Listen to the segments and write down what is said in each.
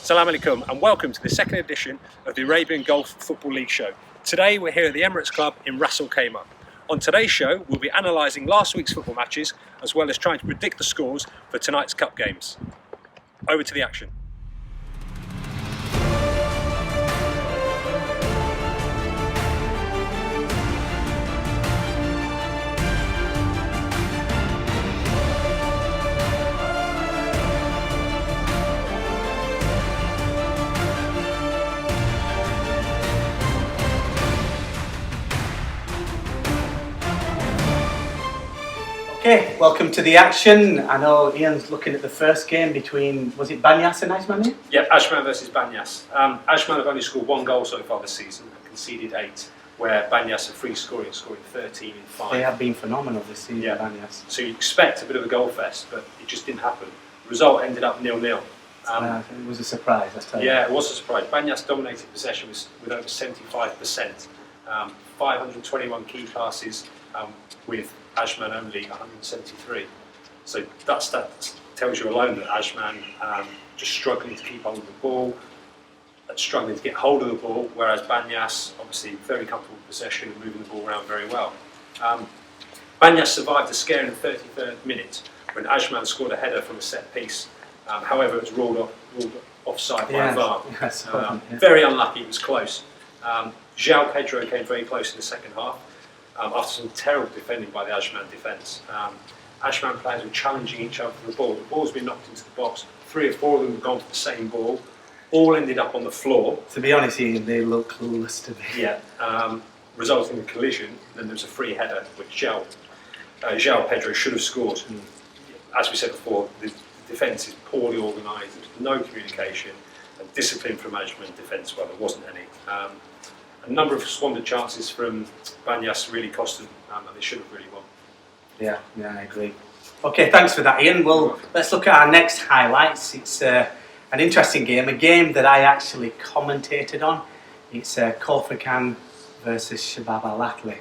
Assalamu alaikum and welcome to the second edition of the Arabian Gulf Football League show. Today we're here at the Emirates Club in Ras Al Khaimah. On today's show we'll be analysing last week's football matches as well as trying to predict the scores for tonight's cup games. Over to the action. Okay, welcome to the action. I know Ian's looking at the first game between, was it Banyas and Ajman? Yeah, Ajman versus Banyas. Ajman have only scored one goal so far this season and conceded 8, where Banyas are free scoring 13 in 5. They have been phenomenal this season, yeah. Banyas. So you expect a bit of a goal fest, but it just didn't happen. The result ended up 0-0. It was a surprise, I tell you. Yeah, it was a surprise. Banyas dominated possession with over 75%. 521 key passes with Ajman only 173. So that tells you alone that Ajman just struggling to keep hold of the ball, struggling to get hold of the ball, whereas Banyas obviously very comfortable possession and moving the ball around very well. Banyas survived the scare in the 33rd minute when Ajman scored a header from a set piece. However, it was ruled offside by VAR. Yes, very unlucky, it was close. João Pedro came very close in the second half. After some terrible defending by the Ajman defence. Ajman players were challenging each other for the ball. The ball's been knocked into the box. 3 or 4 of them have gone for the same ball. All ended up on the floor. To be honest, Ian, they look clueless to me. Yeah, resulting in a collision. Then there was a free header which João Pedro should have scored. As we said before, the defence is poorly organised. There's no communication and discipline from Ajman defence. Well, there wasn't any. A number of squandered chances from Banyas really cost them, and they should have really won. Yeah, I agree. Okay, thanks for that, Ian. Well, let's look at our next highlights. It's an interesting game, a game that I actually commentated on. It's Khor Fakkan versus Shabab Al Ahly.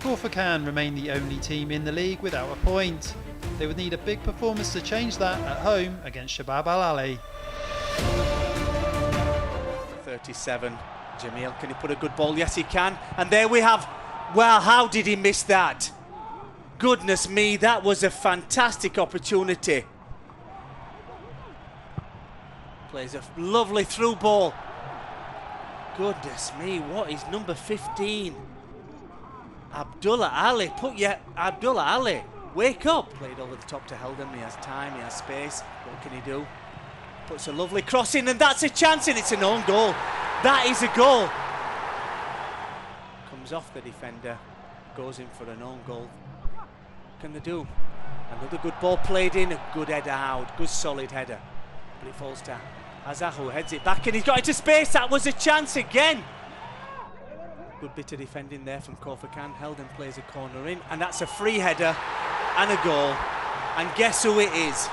Khor Fakkan remain the only team in the league without a point. They would need a big performance to change that at home against Shabab Al Ahly. 37. Jamil, can he put a good ball? Yes, he can. And there we have. Well, how did he miss that? Goodness me, that was a fantastic opportunity. Plays a lovely through ball. Goodness me, what is number 15? Abdullah Ali. Abdullah Ali, wake up. Played over the top to Heldon. He has time, he has space. What can he do? Puts a lovely cross in, and that's a chance, and it's an own goal. That is a goal. Comes off the defender, goes in for an own goal. What can they do? Another good ball played in, a good header out, good solid header. But it falls to Azar, who heads it back, and he's got into space. That was a chance again. Good bit of defending there from Khor Fakkan. Heldon plays a corner in, and that's a free header and a goal. And guess who it is?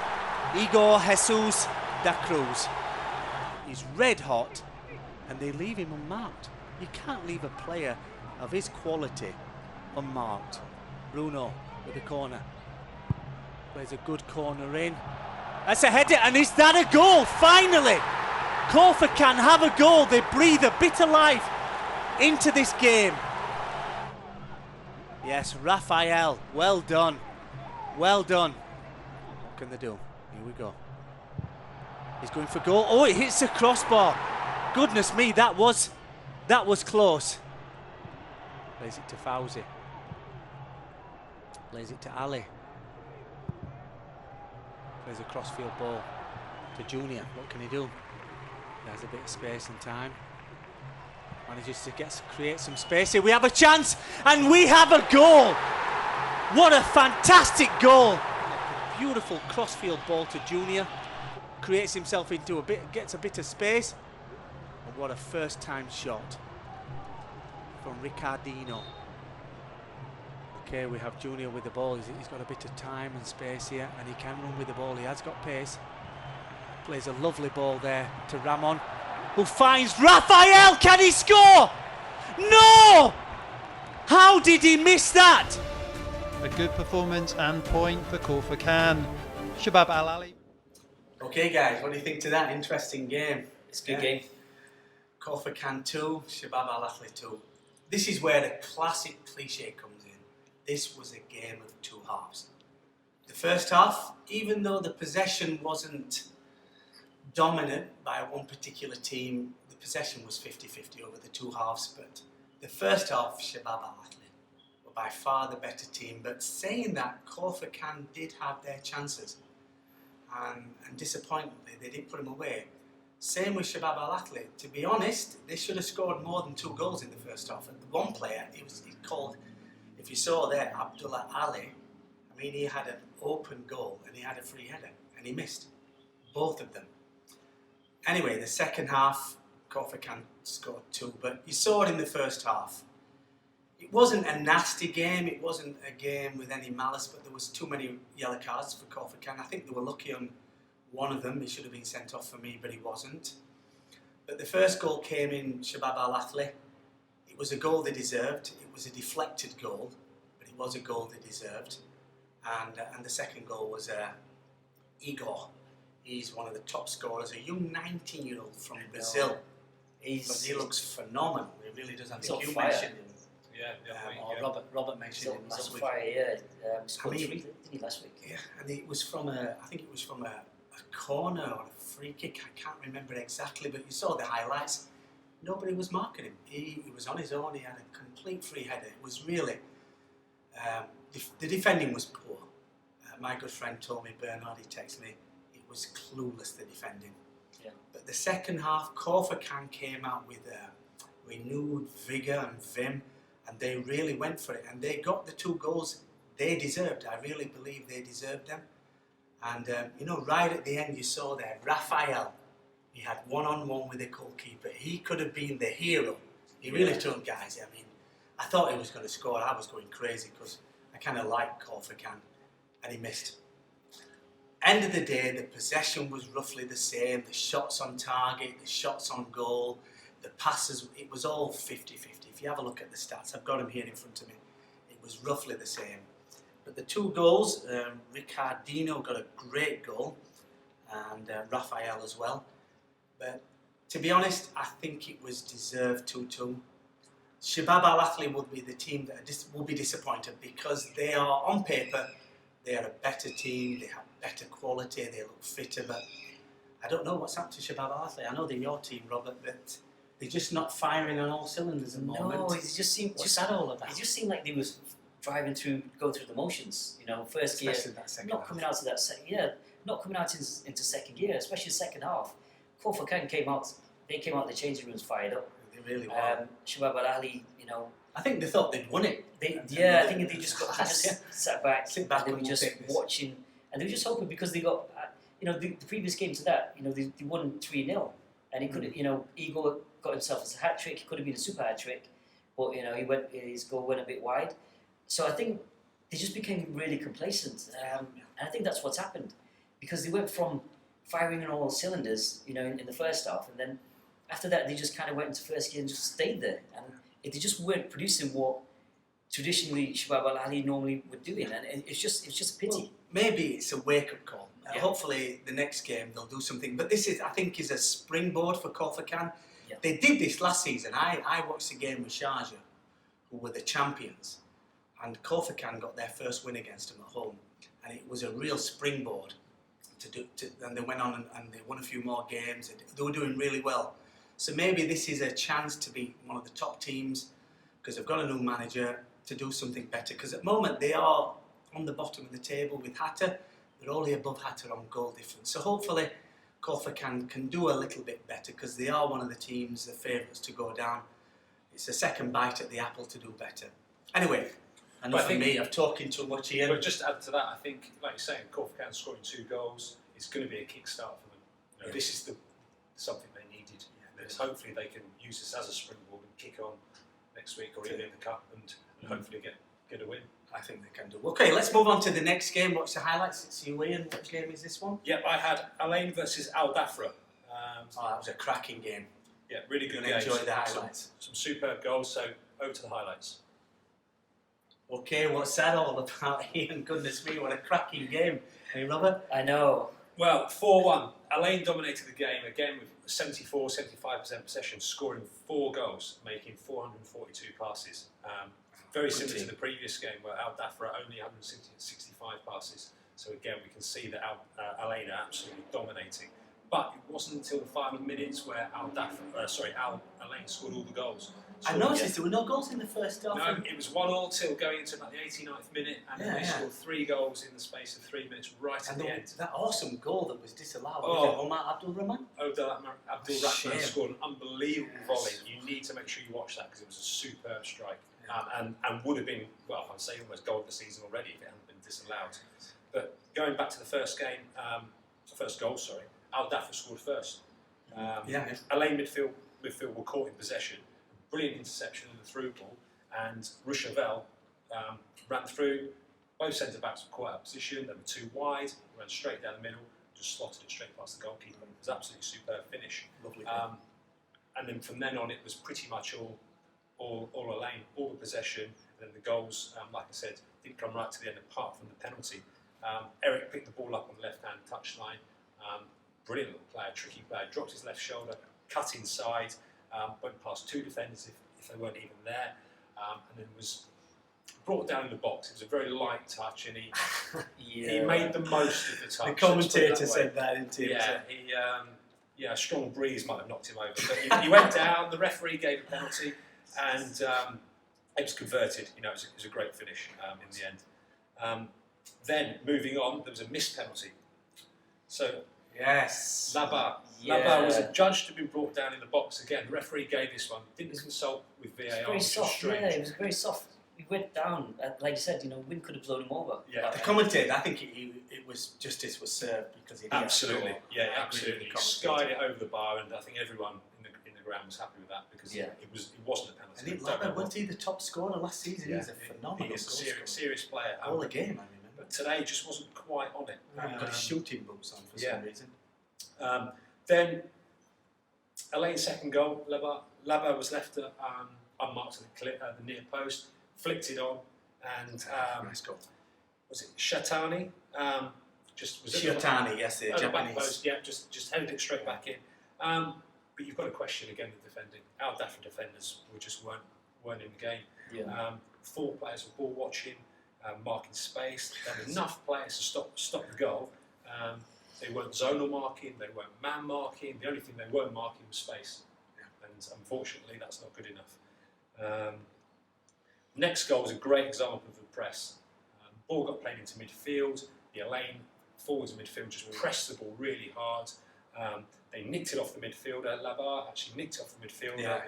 Igor Jesus da Cruz. He's red hot, and they leave him unmarked. You can't leave a player of his quality unmarked. Bruno with the corner. Plays a good corner in. That's a header, and is that a goal? Finally! Khor Fakkan have a goal. They breathe a bit of life into this game. Yes, Raphael, well done. Well done. What can they do? Here we go. He's going for goal. Oh, it hits the crossbar. Goodness me, that was close. Plays it to Fauzi. Plays it to Ali. Plays a crossfield ball to Junior. What can he do? He has a bit of space and time. Manages to create some space here. We have a chance, and we have a goal. What a fantastic goal. A beautiful crossfield ball to Junior. Creates himself into gets a bit of space. And what a first time shot from Ricardino. Okay, we have Junior with the ball. He's got a bit of time and space here, and he can run with the ball. He has got pace. Plays a lovely ball there to Ramon, who finds Raphael. Can he score? No! How did he miss that? A good performance and point for Khor Fakkan. Shabab Al Ahly. Okay, guys, what do you think to that? Interesting game. It's a good game. Corsican 2, Shabab Al Ahly 2. This is where the classic cliche comes in. This was a game of two halves. The first half, even though the possession wasn't dominant by one particular team, the possession was 50-50 over the two halves, but the first half, Shabab Al Ahly were by far the better team. But saying that, Corsican did have their chances. And disappointingly, they didn't put them away. Same with Shabab Al Ahly. To be honest, they should have scored more than 2 goals in the first half. And the one player, he called, if you saw there, Abdullah Ali. I mean, he had an open goal and he had a free header and he missed both of them. Anyway, the second half, Corsican scored 2, but you saw it in the first half. It wasn't a nasty game, it wasn't a game with any malice, but there was too many yellow cards for Corsican. I think they were lucky on one of them. He should have been sent off for me, but he wasn't. But the first goal came in Shabab Al Ahly. It was a goal they deserved. It was a deflected goal, but it was a goal they deserved. And the second goal was Igor. He's one of the top scorers, a young 19-year-old from Brazil. But he looks phenomenal. He really does. I think you mentioned him. Robert mentioned him last week. Scored 3, didn't he, last week? Yeah, and it was from I think it was from a corner or a free kick. I can't remember exactly, but you saw the highlights. Nobody was marking him. He was on his own. He had a complete free header. It was really the defending was poor. My good friend told me, Bernard, he texted me, it was clueless, the defending. Yeah. But the second half, Corsican came out with renewed vigour and vim, and they really went for it, and they got the 2 goals they deserved. I really believe they deserved them. And right at the end, you saw there, Raphael, he had one-on-one with the goalkeeper. He could have been the hero. He really took, guys. I mean, I thought he was going to score. I was going crazy because I kind of liked Corsican, and he missed. End of the day, the possession was roughly the same. The shots on target, the shots on goal, the passes, it was all 50-50. If you have a look at the stats, I've got them here in front of me. It was roughly the same. But the 2 goals, Ricardino got a great goal, and Raphael as well. But to be honest, I think it was deserved 2-2. Shabab Al Ahly would be the team that will be disappointed because they are, on paper, they are a better team, they have better quality, they look fitter, but I don't know what's happened to Shabab Al Ahly. I know they're your team, Robert, but they're just not firing on all cylinders at the moment. No, it just seemed... What's that all about? It just seemed like they was going through the motions, first year, not coming out to that not coming out into second gear, especially the second half. Corsican came out the changing rooms fired up. They really were. Shabab Al Ahly, I think they thought they'd won it. I think they just sat back and they were just watching, and they were just hoping because they got, the previous game to that, they won 3-0, and he could have, Igor got himself as a hat trick. It could have been a super hat trick, but his goal went a bit wide. So I think they just became really complacent, and I think that's what's happened because they went from firing on all cylinders, in the first half, and then after that they just kind of went into first gear and just stayed there, and they just weren't producing what traditionally Shabab Al Ahly normally were doing, and it's just a pity. Well, maybe it's a wake-up call. Hopefully the next game they'll do something, but this I think is a springboard for Corsican. Yeah. They did this last season. I watched the game with Sharjah, who were the champions, and Corsican got their first win against them at home, and it was a real springboard and they went on and they won a few more games. They were doing really well. So maybe this is a chance to be one of the top teams because they've got a new manager to do something better. Because at the moment they are on the bottom of the table with Hatter. They're only above Hatter on goal difference. So hopefully Corsican can do a little bit better because they are one of the teams, the favourites to go down. It's a second bite at the apple to do better. Anyway, enough for me. I've talking too much here. But just to add to that, I think, like you're saying, Corsican scoring 2 goals is going to be a kickstart for them. This is something they needed. Hopefully they can use this as a springboard and kick on next week or even in the cup and hopefully get a win. I think they can do. Okay, let's move on to the next game. Watch the highlights. It's you, Ian. Which game is this one? Yep, I had Alain versus Al Dafra. That was a cracking game. Yeah, really good game. Enjoy the highlights. Some superb goals. So over to the highlights. Okay, what's that all about, Ian? Goodness me, what a cracking game. Hey, Robert? I know. Well, 4-1 Alain dominated the game again with 74-75% possession, scoring 4 goals, making 442 passes. Very similar to the previous game where Al Dhafra only 165 passes. So again, we can see that Alain are absolutely dominating. But it wasn't until the final minutes where Alain scored all the goals. I noticed there were no goals in the first half. No, it was 1-1 till going into about the 89th minute, and then they scored 3 goals in the space of 3 minutes right at the end. That awesome goal that was disallowed. Omar Abdul Rahman? Abdul Rahman scored an unbelievable volley. You need to make sure you watch that because it was a superb strike, and would have been, well, I'd say almost goal of the season already if it hadn't been disallowed. But going back to the first game, first goal, Al Dhafra scored first. Alain midfield were caught in possession. Brilliant interception and the through ball, and Rochevel ran through. Both centre backs were quite out of position. They were too wide. Ran straight down the middle, just slotted it straight past the goalkeeper. It was absolutely superb finish. Lovely. And then from then on, it was pretty much all Alain, all the possession, and then the goals. Like I said, didn't come right to the end apart from the penalty. Eric picked the ball up on the left-hand touchline. Brilliant little player, tricky player. Dropped his left shoulder, cut inside. Went past 2 defenders if they weren't even there, and then was brought down in the box. It was a very light touch, and he made the most of the touch. The commentator said that, didn't he? Yeah, a strong breeze might have knocked him over, but he went down. The referee gave a penalty, and it was converted. It was a great finish in the end. Then moving on, there was a missed penalty. So. Yes. Laba was adjudged to be brought down in the box again. The referee gave this one. Didn't consult with VAR. It was very soft. Yeah, it was very soft. He went down. Like you said, wind could have blown him over. Yeah. The commentator, I think it was justice was served because he did. Absolutely. Yeah, absolutely. He skied it over the bar, and I think everyone in the ground was happy with that because it wasn't a penalty. And Laba, wasn't he the top scorer last season? He's a phenomenal He is a serious player. All the game, I remember. But today just wasn't quite on it. Got his shooting boots on for some reason. Then Alain's second goal, Laba was left unmarked at the near post, flicked it on, and nice goal. Was it Shatani? Shatani, yes, the Japanese. Back post, just headed it straight back in. But you've got to question again the defending. Al Dhafra defenders weren't in the game. Yeah. 4 players were ball watching, marking space. There were enough players to stop the goal. They weren't zonal marking, they weren't man marking. The only thing they were marking was space, and unfortunately, that's not good enough. Next goal was a great example of the press. Ball got played into midfield. The Alain forwards and midfield just pressed the ball really hard. They nicked it off the midfielder. Labar actually nicked it off the midfielder,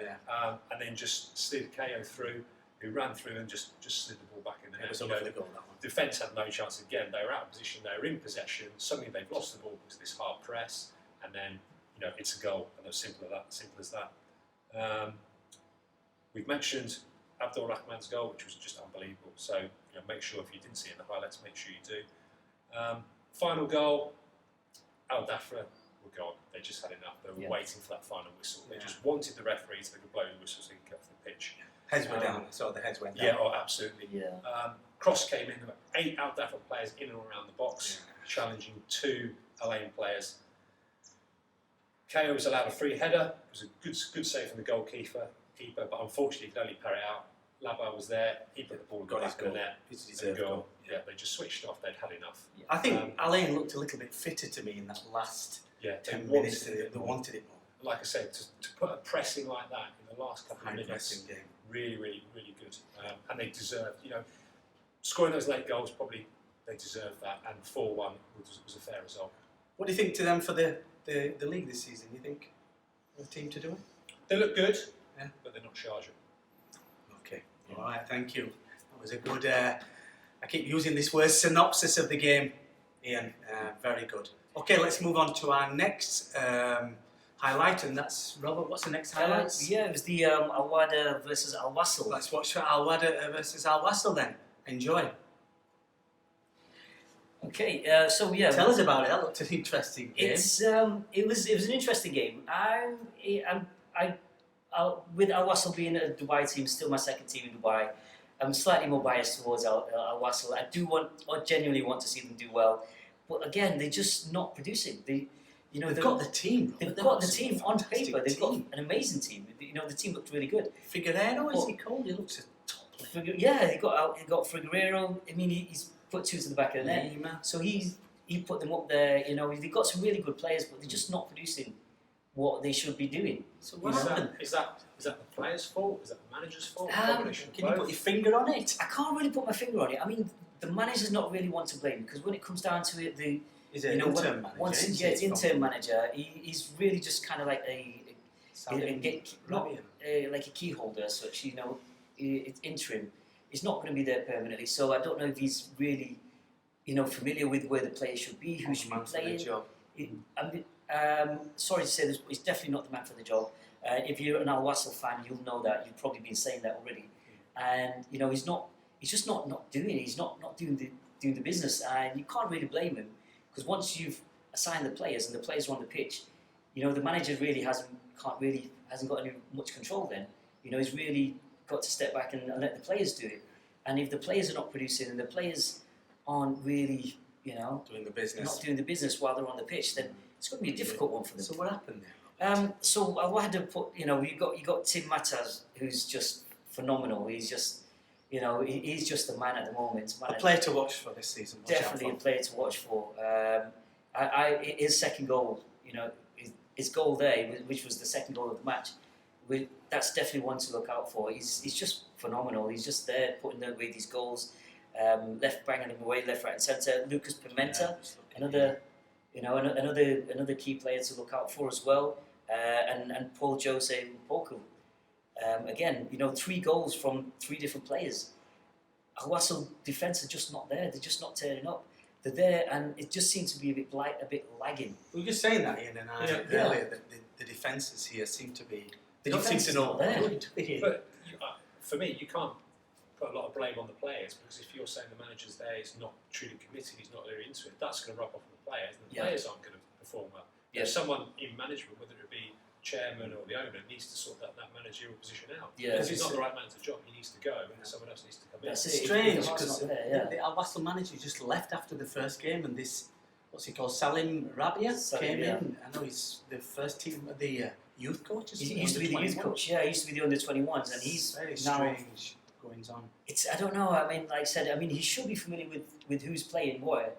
and then just slid KO through, who ran through and just slid the ball back in the net. It was a lovely goal, that one. Defence had no chance again. They were out of position. They were in possession. Suddenly they've lost the ball because of this hard press, and then it's a goal. And it's simple as that. We've mentioned Abdul Rahman's goal, which was just unbelievable. So make sure if you didn't see it in the highlights, make sure you do. Final goal, Al Dhafra were gone. They just had enough. They were waiting for that final whistle. They just wanted the referee so they could blow the whistle so they could get off the pitch. Heads went down. So the heads went down. Yeah, absolutely. Yeah. Cross came in, about 8 Al Dhafra players in and around the box, challenging 2 Alain players. KO was allowed a free header. It was a good save from the goalkeeper, but unfortunately he could only parry out. Laba was there. He put the ball back in the net. His deserved goal. Yeah, they just switched off. They'd had enough. I think Alain looked a little bit fitter to me in that last 10 minutes. They wanted it more. Like I said, to put a pressing like that in the last couple of minutes, game. really, really, really good. And they deserved, scoring those late goals, probably they deserved that. And 4-1 was a fair result. What do you think to them for the league this season? You think the team to do it? They look good, but they're not Sharjah. Okay, all right, thank you. That was a good. I keep using this word, synopsis of the game, Ian. Very good. Okay, let's move on to our next highlight, and that's Robert. What's the next highlight? It was the Al Wada versus Al Wasl. Let's watch Al Wada versus Al Wasl then. Enjoy. Okay, tell us about it. That looked an interesting game. It was an interesting game. With Al Wasl being a Dubai team, still my second team in Dubai, I'm slightly more biased towards Al Wasl. I genuinely want to see them do well, but again, they're just not producing. they've got the team. They've got the team on paper. They've got an amazing team. The team looked really good. Figueiredo, is he called? He looks a top player. Yeah, he got Figueiredo. I mean, he's put 2 to the back of the net. So he put them up there. They've got some really good players, but they're just not producing what they should be doing. So what happened? Is that the players' fault? Is that the manager's fault? Can you put your finger on it? I can't really put my finger on it. I mean, the manager's not really one to blame, because when it comes down to it, He's an interim manager. It's interim manager. He's really just kind of like like a key holder as such. It's interim. He's not going to be there permanently. So I don't know if he's really, familiar with where the players should be, who should be playing. Sorry to say this, but he's definitely not the man for the job. If you're an Al Wassel fan, you'll know that. You've probably been saying that already. And he's not. He's just not doing it. He's not doing the business, and you can't really blame him, because once you've assigned the players and the players are on the pitch, the manager really hasn't got any much control. Then he's really got to step back and let the players do it. And if the players are not producing and the players aren't really doing the business, not doing the business while they're on the pitch, then it's going to be a difficult one for them. So what happened there? So I had to put, you got Tim Matas, who's just phenomenal. He's just, he's just the man at the moment. A player to watch for this season. Definitely a player to watch for. His second goal, his goal there, which was the second goal of the match, that's definitely one to look out for. He's just phenomenal. He's just there putting away these goals, banging them away, left, right, and centre. Lucas Pimenta, another key player to look out for as well, and Paul Jose Poku. Again, 3 goals from 3 different players. Al Wassel defence are just not there. They're just not turning up. They're there, and it just seems to be a bit lagging. We were just saying that, Ian and I, earlier, that the defences here seem to be. They don't seem to know there. But for me, you can't put a lot of blame on the players, because if you're saying the manager's there, he's not truly committed, he's not really into it, that's going to rub off on the players, and the players aren't going to perform well. If someone in management, whether it be chairman or the owner, needs to sort that managerial position out. Because he's not the right man for the job, he needs to go, and someone else needs to come in. It's strange, because the Al Wassel manager just left after the first game, and this, what's he called, Salim Rabia, came in. I know he's the first team, the youth coach. He used to be the youth coach, he used to be the under-21s, and he's very strange goings on. I don't know, like I said, he should be familiar with who's playing where,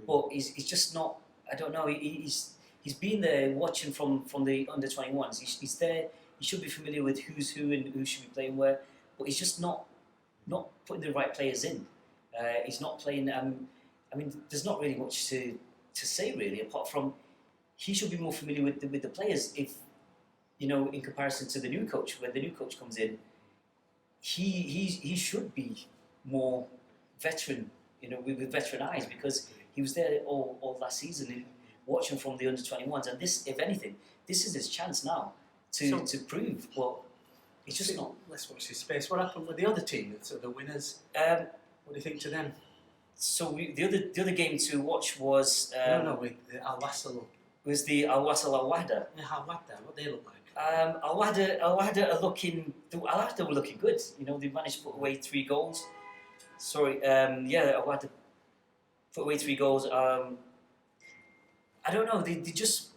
but he's just not, I don't know, He's been there watching from the under-21s. He's there. He should be familiar with who's who and who should be playing where. But he's just not putting the right players in. He's not playing. There's not really much to say really, apart from he should be more familiar with the players. If in comparison to the new coach, when the new coach comes in, he should be more veteran. With veteran eyes, because he was there all last season. Watching from the under-21s, and this, if anything, this is his chance now to prove. But it's just not. Let's watch his space. What happened with the other team? So the winners. What do you think to them? So the other game to watch was with the Al Wassel. Was the Al Wassel Al Wahda. Yeah, Al Wahda. What they look like? Al Wahda are looking. Al Wahda were looking good. They managed to put away 3 goals. Sorry. Al Wahda put away 3 goals. I don't know. They're just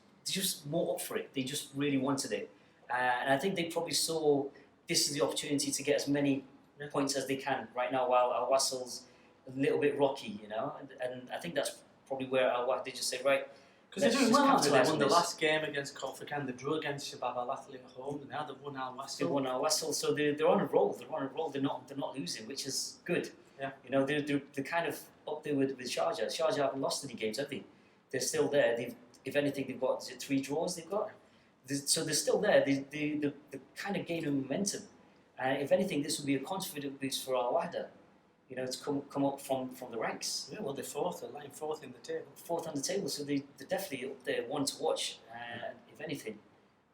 more up for it. They just really wanted it, and I think they probably saw this is the opportunity to get as many points as they can right now. While Al Wassel's a little bit rocky, and I think that's probably where Al Wahda just said, right, because they're doing well. They won the last game against Corfacan. They drew against Shabab Al Athli at home, and now they've won Al Wassel. They won Al Wassel, so they're on a roll. They're not losing, which is good. Yeah. They're kind of up there with Sharjah. Sharjah haven't lost any games, have they? They're still there. If anything, they've got 3 draws. They've got, so they're still there. They're kind of gaining momentum. If anything, this will be a confident boost for Al Wahda. To come up from the ranks. Yeah, well, they're 4th. They're lying 4th in the table. 4th on the table, so they're definitely up there, one to watch. If anything,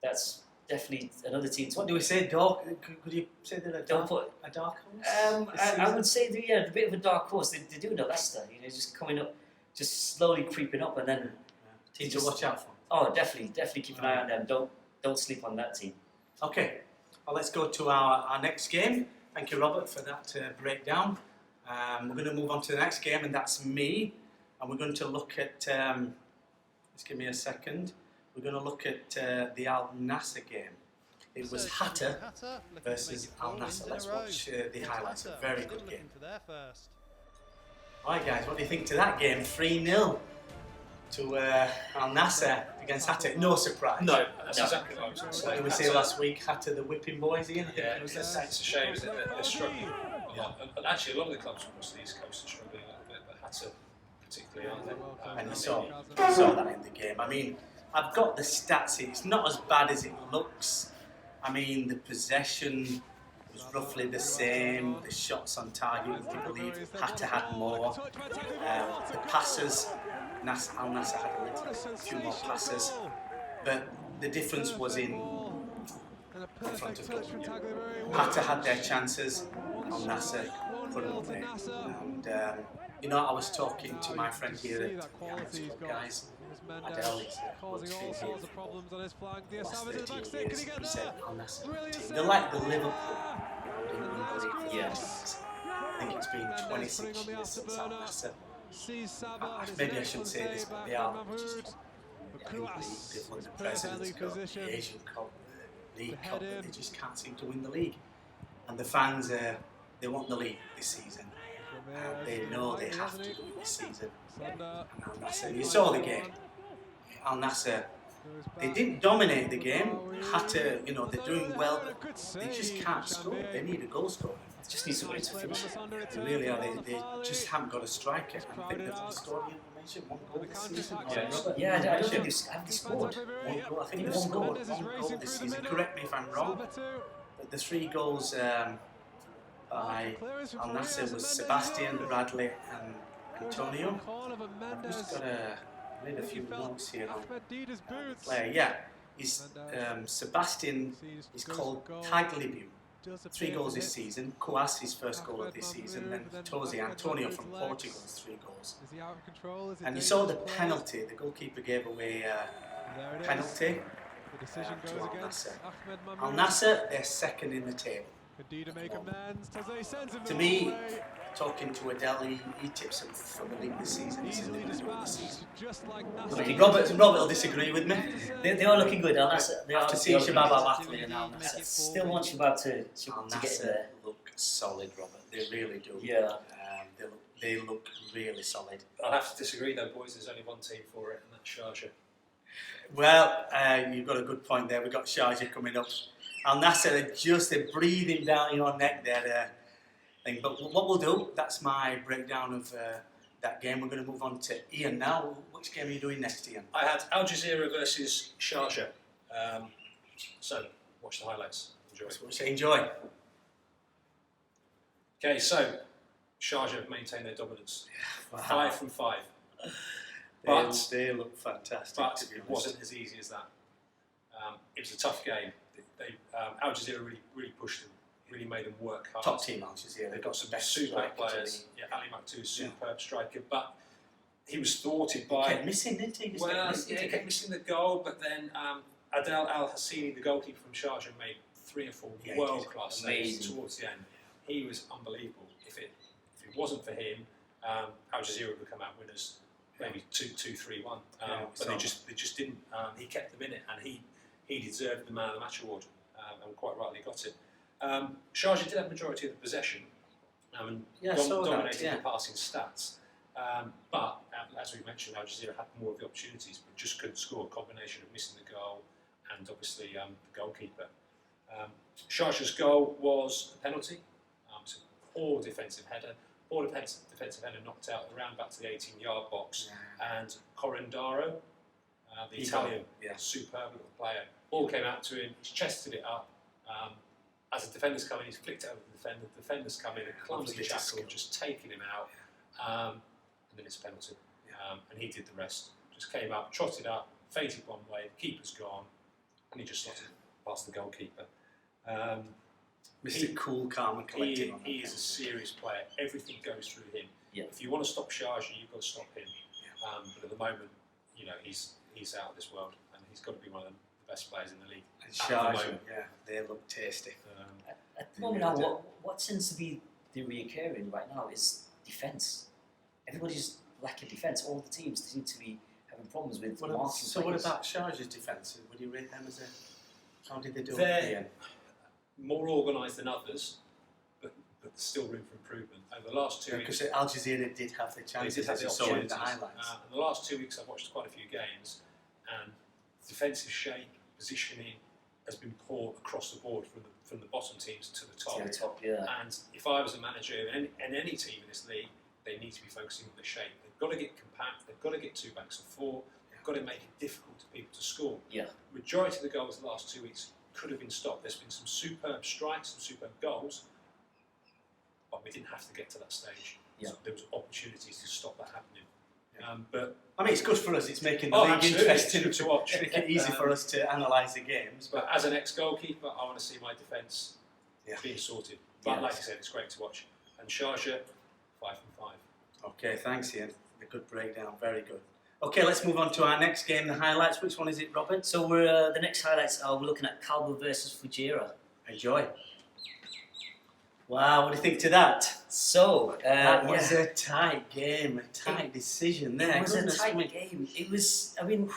that's definitely another team. What do we say? Dark? Could you say they're a dark horse? I would say they're a bit of a dark horse. They're doing the Leicester. Just coming up. Just slowly creeping up, and then team to watch out for. Oh, definitely keep an eye on them. Don't sleep on that team. Okay, well, let's go to our next game. Thank you, Robert, for that breakdown. We're going to move on to the next game, and that's me. And we're going to look at. Just give me a second. we're going to look at the Al Nassr game. It was Hatta versus Al Nassr. Let's watch the highlights. A very good game. Alright guys, what do you think to that game? 3-0 to Al Nassr against Hatta. No surprise. No, that's exactly what I was going to What say. did we say last week? Hatta the whipping boys, Ian? Yeah, it's a shame that they're struggling. And actually, a lot of the clubs across the East Coast are struggling a little bit, but Hatta particularly, aren't they? And you saw that in the game. I mean, I've got the stats here. It's not as bad as it looks. I mean, the possession was roughly the same. The shots on target, if you believe, Hatta had more. The passes, Al Nassr had a few more passes. But the difference was in front of goal. Hatta had their chances. Al Nassr couldn't win. And you know, I was talking to my friend here at the Alex Club, guys. Adele is worked for him for the last 13 years. He said Al Nassr team. They're like the Liverpool in the league. Yes. I think it's been 26 years since Al Nassr. Maybe I shouldn't say this, but they are just. I think they've won the President's Cup, the Asian Cup, the League Cup, but they just can't seem to win the league. And the fans, they want the league this season. They know they have to do it this season. And Al Nassr, you saw the game. Al Nassr, they didn't dominate the game. Hatta, you know, they're doing well, but they just can't score. They need a goal scorer. They just need somebody to finish it. They really are. They just haven't got a striker. I think they've only scored one goal this season. Yeah, I don't think they've scored. One goal. I think they've scored one goal this season. Correct me if I'm wrong. But the 3 goals by Al Nassr was Sebastian, Bradley, and Antonio. I've just made a few notes here on the player. Yeah, Sebastian is called Tagliabue. 3 goals this season. Coas, his first goal of this season. Then Tosi, Antonio from Portugal, 3 goals. And you saw the penalty. The goalkeeper gave away a penalty to Al Nassr. Al Nassr, they're second in the table. To me, talking to Adele, he tips them for the league this season. He says they're going to win this season. Robert will disagree with me. They are looking good. Al Nassr. They After are seeing Shabab Al-Batley and Al Nassr. Still want Shabab to Al get in Nassr there. look solid, Robert. They really do. Yeah. They look really solid. I'll have to disagree though, boys. There's only one team for it, and that's Sharjah. Well, you've got a good point there. We've got Sharjah coming up. Al Nassr they're breathing down your neck there. Thing. But what we'll do, that's my breakdown of that game. We're going to move on to Ian now. Which game are you doing next, Ian? I had Al Jazeera versus Sharjah. So, watch the highlights. Enjoy. Okay, so Sharjah have maintained their dominance. Wow. 5 from 5. But they look fantastic. But it wasn't as easy as that. It was a tough game. Al Jazeera really pushed them, really made them work hard. Top team Al Jazeera. They've got some superb players. Yeah, Ali Maktoum, superb striker, but he was thwarted by. He kept missing, didn't he? He kept missing the goal, but then Adel Al Hassini, the goalkeeper from Sharjah, made 3 or 4 world-class saves towards the end. He was unbelievable. If it wasn't for him, Al Jazeera would come out winners, maybe 2-3-1. But they just didn't. He kept them in it, and he deserved the Man of the Match award, and quite rightly got it. Sharjah did have the majority of the possession, and dominated the passing stats. But as we mentioned, Al Jazeera had more of the opportunities, but just couldn't score. A combination of missing the goal and obviously the goalkeeper. Sharjah's goal was a penalty. It's a poor defensive header. Poor defensive header knocked out around back to the 18-yard box, and Corendaro, the Italian, superb little player, ball came out to him. He's chested it up. As the defender's coming, he's flicked it over the defender. The defender's come in, a clumsy tackle, just taking him out, and then it's a penalty. And he did the rest. Just came up, trotted up, fainted one way. The keeper's gone, and he just slotted past the goalkeeper. Mr. Cool, calm and collected. He is a serious player. Everything goes through him. Yeah. If you want to stop Sharjah, you've got to stop him. But at the moment, you know, he's out of this world, and he's got to be one of the best players in the league. And Sharjah, they look tasty. At the moment now, what seems to be the reoccurring right now is defence. Everybody's lacking defence. All the teams seem to be having having problems with What marking so what players. about Sharjah's defence? Would you rate them as a... How did they do They're- at the end? More organised than others, but there's still room for improvement. Over the last 2 weeks, Because Al Jazeera did have the they chances, did have as the you saw in opportunities. the highlights. In the last 2 weeks, I've watched quite a few games, and defensive shape, positioning has been poor across the board from the bottom teams to the top. To the top, yeah. And if I was a manager in any team in this league, they need to be focusing on the shape. They've got to get compact. They've got to get 2 backs of 4. They've got to make it difficult for people to score. Yeah. Majority of the goals the last 2 weeks could have been stopped. There's been some superb strikes, some superb goals, but we didn't have to get to that stage. Yeah. So there was opportunities to stop that happening. But I mean, it's good for us. It's making the Oh, league absolutely. interesting It's good to watch. Make it easy for us to analyse the games. But as an ex-goalkeeper, I want to see my defence being sorted. But Yeah. like I said, it's great to watch. And Sharjah, 5 from 5. Okay, thanks, Ian. A good breakdown. Very good. Okay, let's move on to our next game, the highlights. Which one is it, Robert? So we're the next highlights are we're looking at Cowboy versus Fujira. Enjoy. Wow, what do you think to that? So That was yeah, a tight game, a tight decision there. it was a Goodness tight me. game. It was. I mean,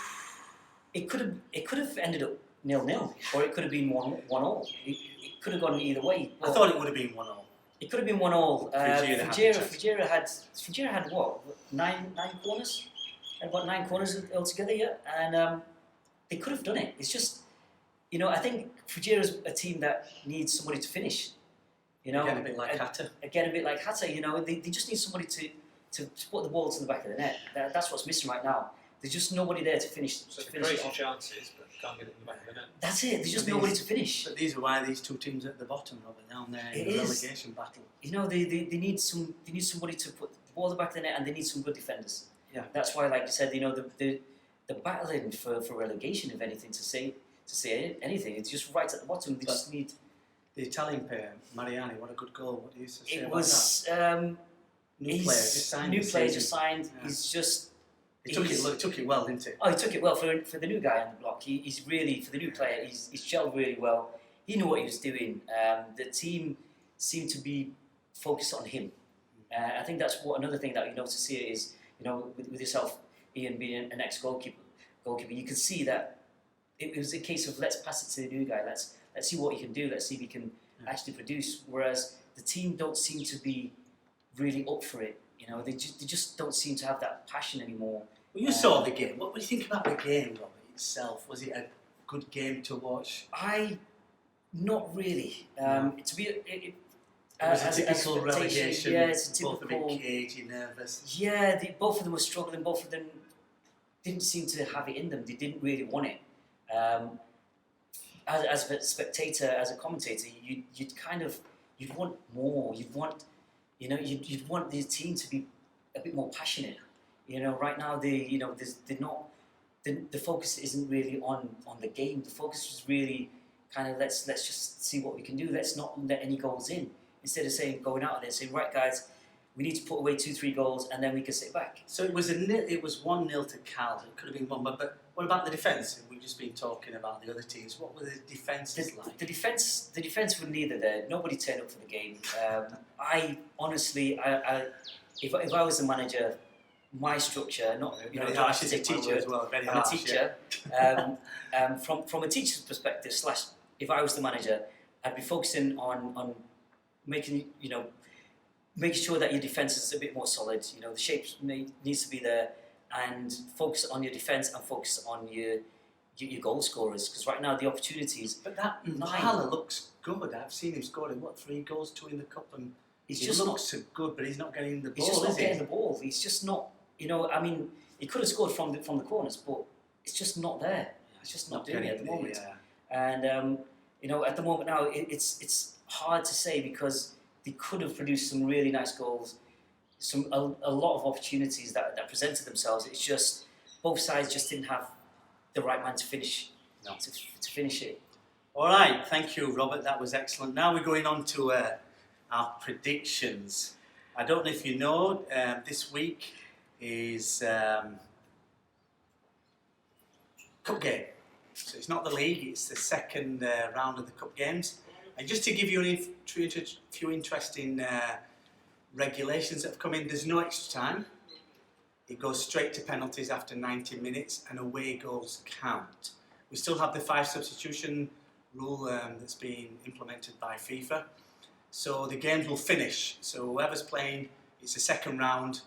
it could have ended up 0-0, or it could have been 1-1. It could have gone either way. I thought it would have been 1-0. It could have been 1-1. Fujira had Fujira had what? Nine corners. Had about 9 corners altogether, yeah. And they could have done it. It's just, I think Fujira's a team that needs somebody to finish. Again, a bit like Hatta. Again, a bit like Hatta. They just need somebody to put the ball to the back of the net. That's what's missing right now. There's just nobody there to finish. So To the finish it crazy off. chances, but can't get it in the back of the net. That's it. There's just But nobody these- to finish. But these are why these two teams are at the bottom, Robert, down there in It the is. relegation battle. They need somebody to put the ball at the back of the net, and they need some good defenders. Yeah. That's why, like you said, the battling for relegation, if anything, to say anything, it's just right at the bottom. They But just need. The Italian player, Mariani, what a good goal. What do you say It about was that? New player just signed. New this player season. just signed. Yeah. He's just. He took it well, didn't he? Oh, he took it well for the new guy on the block. He's really, for the new player, he's gelled really well. He knew what he was doing. The team seemed to be focused on him. I think that's another thing that you notice here is, with yourself, Ian, being an ex-goalkeeper, you can see that it was a case of let's pass it to the new guy. Let's see what he can do. Let's see if he can actually produce. Whereas the team don't seem to be really up for it. They just don't seem to have that passion anymore. Well, you saw the game. What do you think about the game, Robert, itself? Was it a good game to watch? Not really. To be It was a typical relegation. Yeah, it's a both typical. a bit cagey, nervous. Yeah, both of them were struggling. Both of them didn't seem to have it in them. They didn't really want it. As a spectator, as a commentator, you'd want more. You'd want the team to be a bit more passionate. Right now they're not. The focus isn't really on the game. The focus is really kind of let's just see what we can do. Let's not let any goals in. Instead of going out there and saying, right guys, we need to put away 2-3 goals and then we can sit back. So it was 1-0 to Cal. It could have been 1, but what about the defence? We've just been talking about the other teams. What were the defences like? The defence were neither there. Nobody turned up for the game. I honestly, if I was the manager, my structure, not Very harsh as a teacher as well. Very I'm a harsh. teacher. From a teacher's perspective, if I was the manager, I'd be focusing on making sure that your defence is a bit more solid. The shape needs to be there, and focus on your defence and focus on your goal scorers. Because right now the opportunities. But that Magellan looks good. I've seen him scoring 3 goals, 2 in the cup, and He's he just looks good. But he's not getting the ball. He's just not is he? getting the ball. He's just not. He could have scored from the corners, but it's just not there. It's just not doing it at the moment. And at the moment now, it's hard to say because they could have produced some really nice goals, a lot of opportunities that presented themselves. It's just both sides just didn't have the right man to finish to finish it. All right, thank you, Robert. That was excellent. Now we're going on to our predictions. I don't know if you know, this week is Cup game. So it's not the league, it's the second round of the Cup games. And just to give you a few interesting regulations that have come in, there's no extra time. It goes straight to penalties after 90 minutes and away goals count. We still have the 5 substitution rule that's been implemented by FIFA. So the games will finish. So whoever's playing, it's a second round.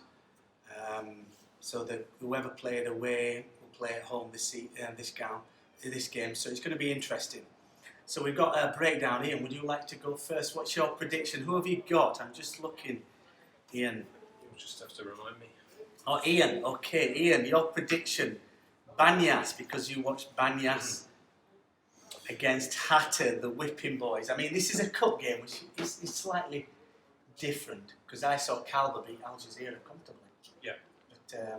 So whoever played away will play at home this game. So it's going to be interesting. So we've got a breakdown. Ian, would you like to go first? What's your prediction? Who have you got? I'm just looking. Ian. You'll just have to remind me. Oh, Ian. Okay, Ian, your prediction. Banyas, because you watched Banyas against Hatter, the Whipping Boys. I mean, this is a cup game, which is slightly different, because I saw Calba beat Al Jazeera comfortably. Yeah.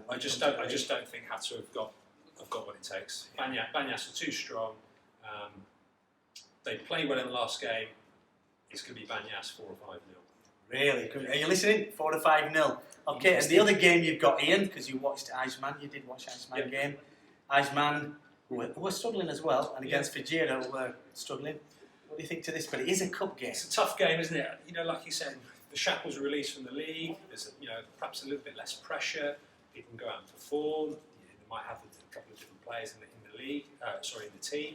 But, I just don't think Hatter have got what it takes. Banyas are too strong. They played well in the last game. It's going to be Banyas 4 or 5-0. Really good. Are you listening? 4 to 5-0. Okay, and the other game you've got, Ian, because you watched Ajman. You did watch Ajman game. Ajman, who were struggling as well, and against Fujira, who were struggling. What do you think to this? But it is a cup game. It's a tough game, isn't it? You know, like you said, the shackles are released from the league. There's perhaps a little bit less pressure. People can go out and perform. They might have a couple of different players in the league. In the team,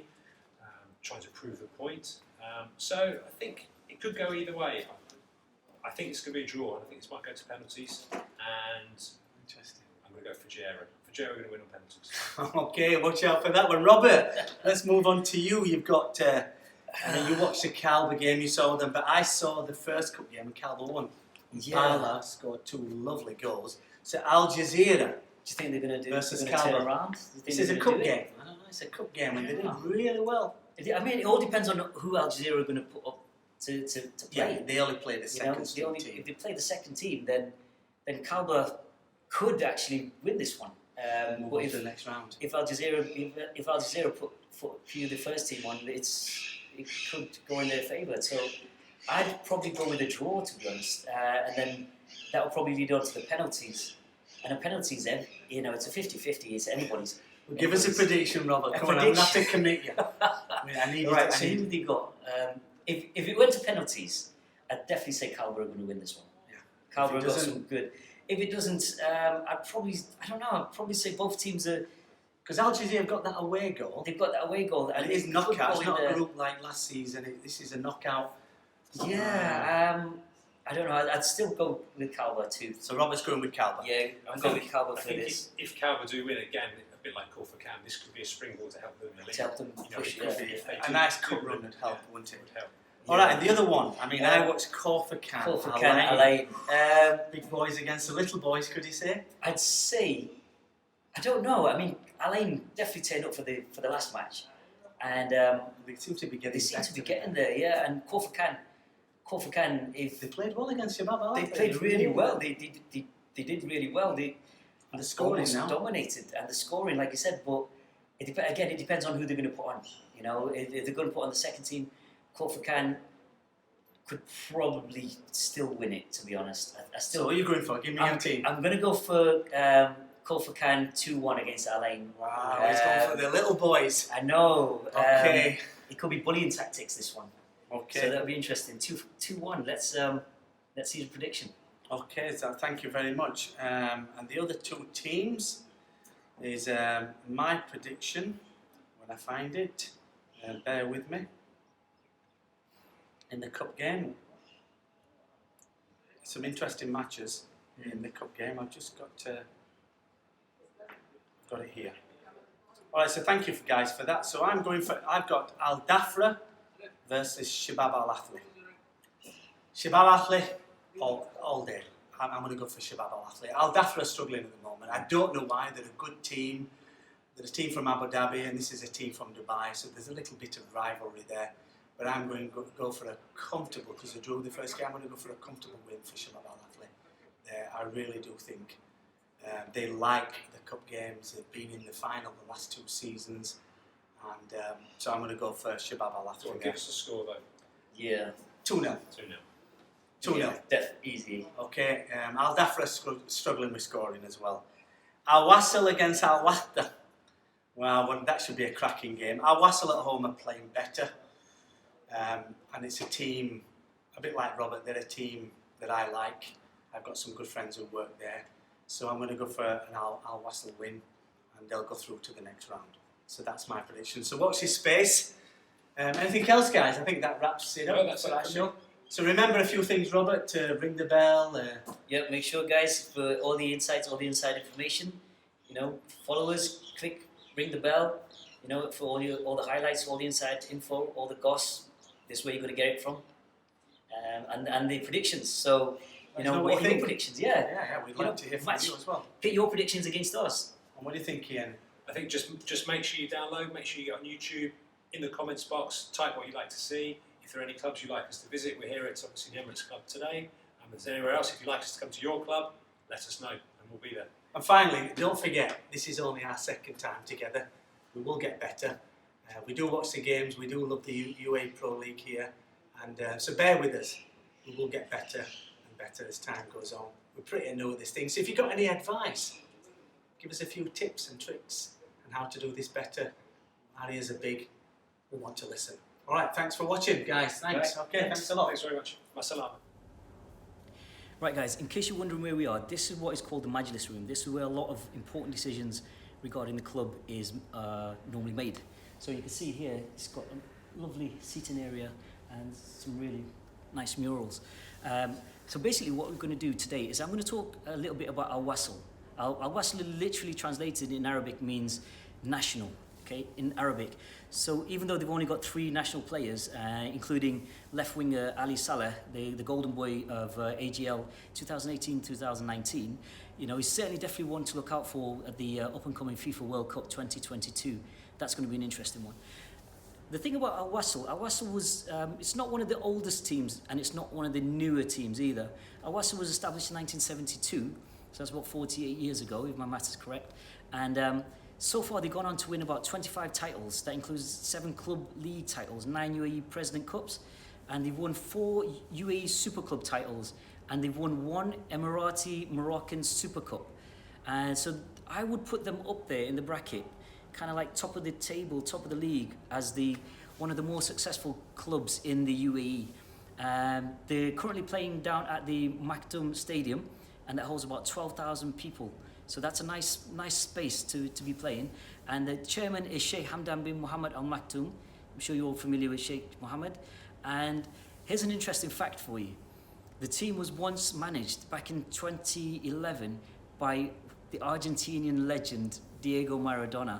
trying to prove a point. So I think it could go either way. I think it's going to be a draw. I think this might go to penalties, and Interesting. I'm going to go for Fujira. Fujira are going to win on penalties. Okay, watch out for that one. Robert, let's move on to you. You've got, you watched the Calba game, you saw them, but I saw the first cup game and Calba won. Pala scored 2 lovely goals. So Al Jazeera, Do you think they're going to do versus turn Calba. around? This is a cup game. I don't know, it's a cup game, and they did really well. I mean, it all depends on who Al Jazeera are going to put up to play. Yeah, they only play the second team. If they play the second team, then Calba could actually win this one. Move on to the next round. If Al Jazeera put the first team on, it could go in their favour. So I'd probably go with a draw, to be honest, and then that will probably lead on to the penalties. And the penalties, then, it's a 50-50. It's anybody's. Well, give us a prediction, Robert. Come on, I'm going to have to commit you. I need Right, it. so who have they got? If it went to penalties, I'd definitely say Cowboy are going to win this one. Yeah. Cowboy got some good. If it doesn't, I'd probably say both teams are. Because Al Jazeera have got that away goal. They've got that away goal. And it is knockout. It's not a group like last season. This is a knockout. Yeah. I don't know. I'd still go with Calba too. So Robert's going with Calba. Yeah, I'm going with Calba for this. If Calba do win again, a bit like Corfa this could be a springboard to help them in the league. To help them push, A nice cup run would help, wouldn't it? Would help. All right, and the other one. I mean, I watched Corfa Alain. Big boys against the little boys, could you say? I'd say, I don't know. I mean, Alain definitely turned up for the last match, and they seem to be getting. They seem to be getting there, yeah. And Corfa, if they played well against Shabab, they played really well. They did really well. The scoring now dominated, and the scoring, like you said. But it depends on who they're going to put on. If they're going to put on the second team, Corfa could probably still win it. To be honest, So what are you going for? Give me your team. I'm going to go for Corfa 2-1 against Alain. Wow, he's going for the little boys. I know. Okay. It could be bullying tactics, this one. Okay. So that'll be interesting. 2-1. Let's see the prediction. Okay, so thank you very much. And the other 2 teams is my prediction. When I find it, bear with me. In the cup game, some interesting matches in the cup game. I've just got it here. All right, so thank you guys for that. So I've got Al Dafra versus Shabab Al Ahly. Shabab Al Ahly all day. I'm going to go for Shabab Al Ahly. Al Dafra are struggling at the moment. I don't know why. They're a good team. They're a team from Abu Dhabi, and this is a team from Dubai. So there's a little bit of rivalry there. But I'm going to go for a comfortable, because they drew the first game. I'm going to go for a comfortable win for Shabab Al Ahly. I really do think they like the cup games. They've been in the final the last 2 seasons, and so I'm going to go for Shabab Al Ahly. Give us a score though. Yeah. 2-0. 2-0. 2-0. Easy. Okay. Al Dafra struggling with scoring as well. Al Wasl against Al Wahda. Well, that should be a cracking game. Al Wasl at home are playing better, and it's a team a bit like Robert. They're a team that I like. I've got some good friends who work there. So I'm going to go for an Al Wasl win, and they'll go through to the next round. So that's my prediction. So watch this space. Anything else, guys? I think that wraps it up for our show. So remember a few things, Robert, to ring the bell. Yeah, make sure, guys, for all the insights, all the inside information, follow us, click, ring the bell, for all the highlights, all the inside info, all the goss. This is where you're going to get it from. And the predictions. So, what are your predictions? Yeah, we'd like to hear from you as well. Get your predictions against us. And what do you think, Ian? I think just make sure you download, make sure you get on YouTube, in the comments box, type what you'd like to see. If there are any clubs you'd like us to visit, we're here at obviously the Emirates Club today. If there's anywhere else, if you'd like us to come to your club, let us know and we'll be there. And finally, don't forget, this is only our second time together. We will get better. We do watch the games, we do love the UAE Pro League here, and so bear with us. We will get better and better as time goes on. We're pretty new at this thing, so if you've got any advice, give us a few tips and tricks on how to do this better. Our ears are big, we want to listen. Alright, thanks for watching, guys. Thanks. Right. Okay, thanks a lot. Thanks very much. Masalam. Right, guys, in case you're wondering where we are, this is what is called the Majlis room. This is where a lot of important decisions regarding the club is normally made. So you can see here, it's got a lovely seating area and some really nice murals. So basically what we're going to do today is I'm going to talk a little bit about Al Wasl. Al Wasl literally translated in Arabic means national, okay, in Arabic. So even though they've only got 3 national players, including left winger Ali Saleh, the golden boy of AGL 2018-2019, he's certainly definitely one to look out for at the up-and-coming FIFA World Cup 2022. That's going to be an interesting one. The thing about Al Wasl was, it's not one of the oldest teams and it's not one of the newer teams either. Al Wasl was established in 1972, so that's about 48 years ago, if my maths is correct. And so far they've gone on to win about 25 titles. That includes 7 club league titles, 9 UAE President Cups, and they've won 4 UAE Super Club titles, and they've won 1 Emirati Moroccan Super Cup. So I would put them up there in the bracket, kind of like top of the table, top of the league, as one of the more successful clubs in the UAE. They're currently playing down at the Maktoum Stadium, and that holds about 12,000 people. So that's a nice space to be playing. And the chairman is Sheikh Hamdan bin Mohammed Al Maktoum. I'm sure you're all familiar with Sheikh Mohammed. And here's an interesting fact for you. The team was once managed back in 2011 by the Argentinian legend Diego Maradona.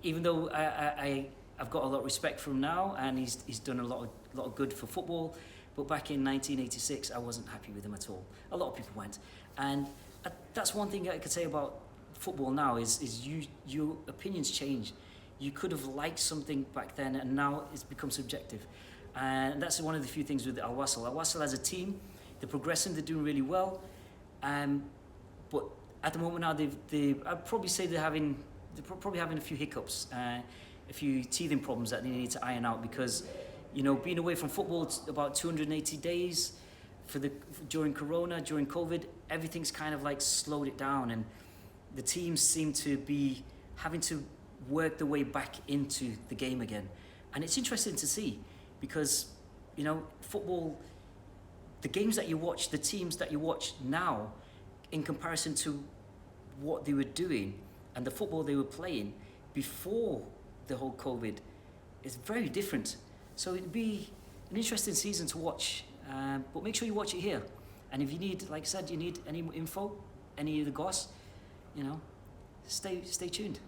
Even though I've got a lot of respect for him now, and he's done a lot of good for football, but back in 1986 I wasn't happy with him at all. A lot of people went, and that's one thing I could say about football now is your opinions change. You could have liked something back then, and now it's become subjective, and that's one of the few things with Al Wasl. Al Wasl as a team, they're progressing, they're doing really well, but at the moment now I'd probably say they're probably having a few hiccups, a few teething problems that they need to iron out, because being away from football about 280 days during Corona, during COVID, everything's kind of like slowed it down, and the teams seem to be having to work their way back into the game again. And it's interesting to see, because football, the games that you watch, the teams that you watch now, in comparison to what they were doing and the football they were playing before the whole COVID, is very different. So it'd be an interesting season to watch, but make sure you watch it here. And if you need, like I said, you need any info, any of the goss, stay tuned.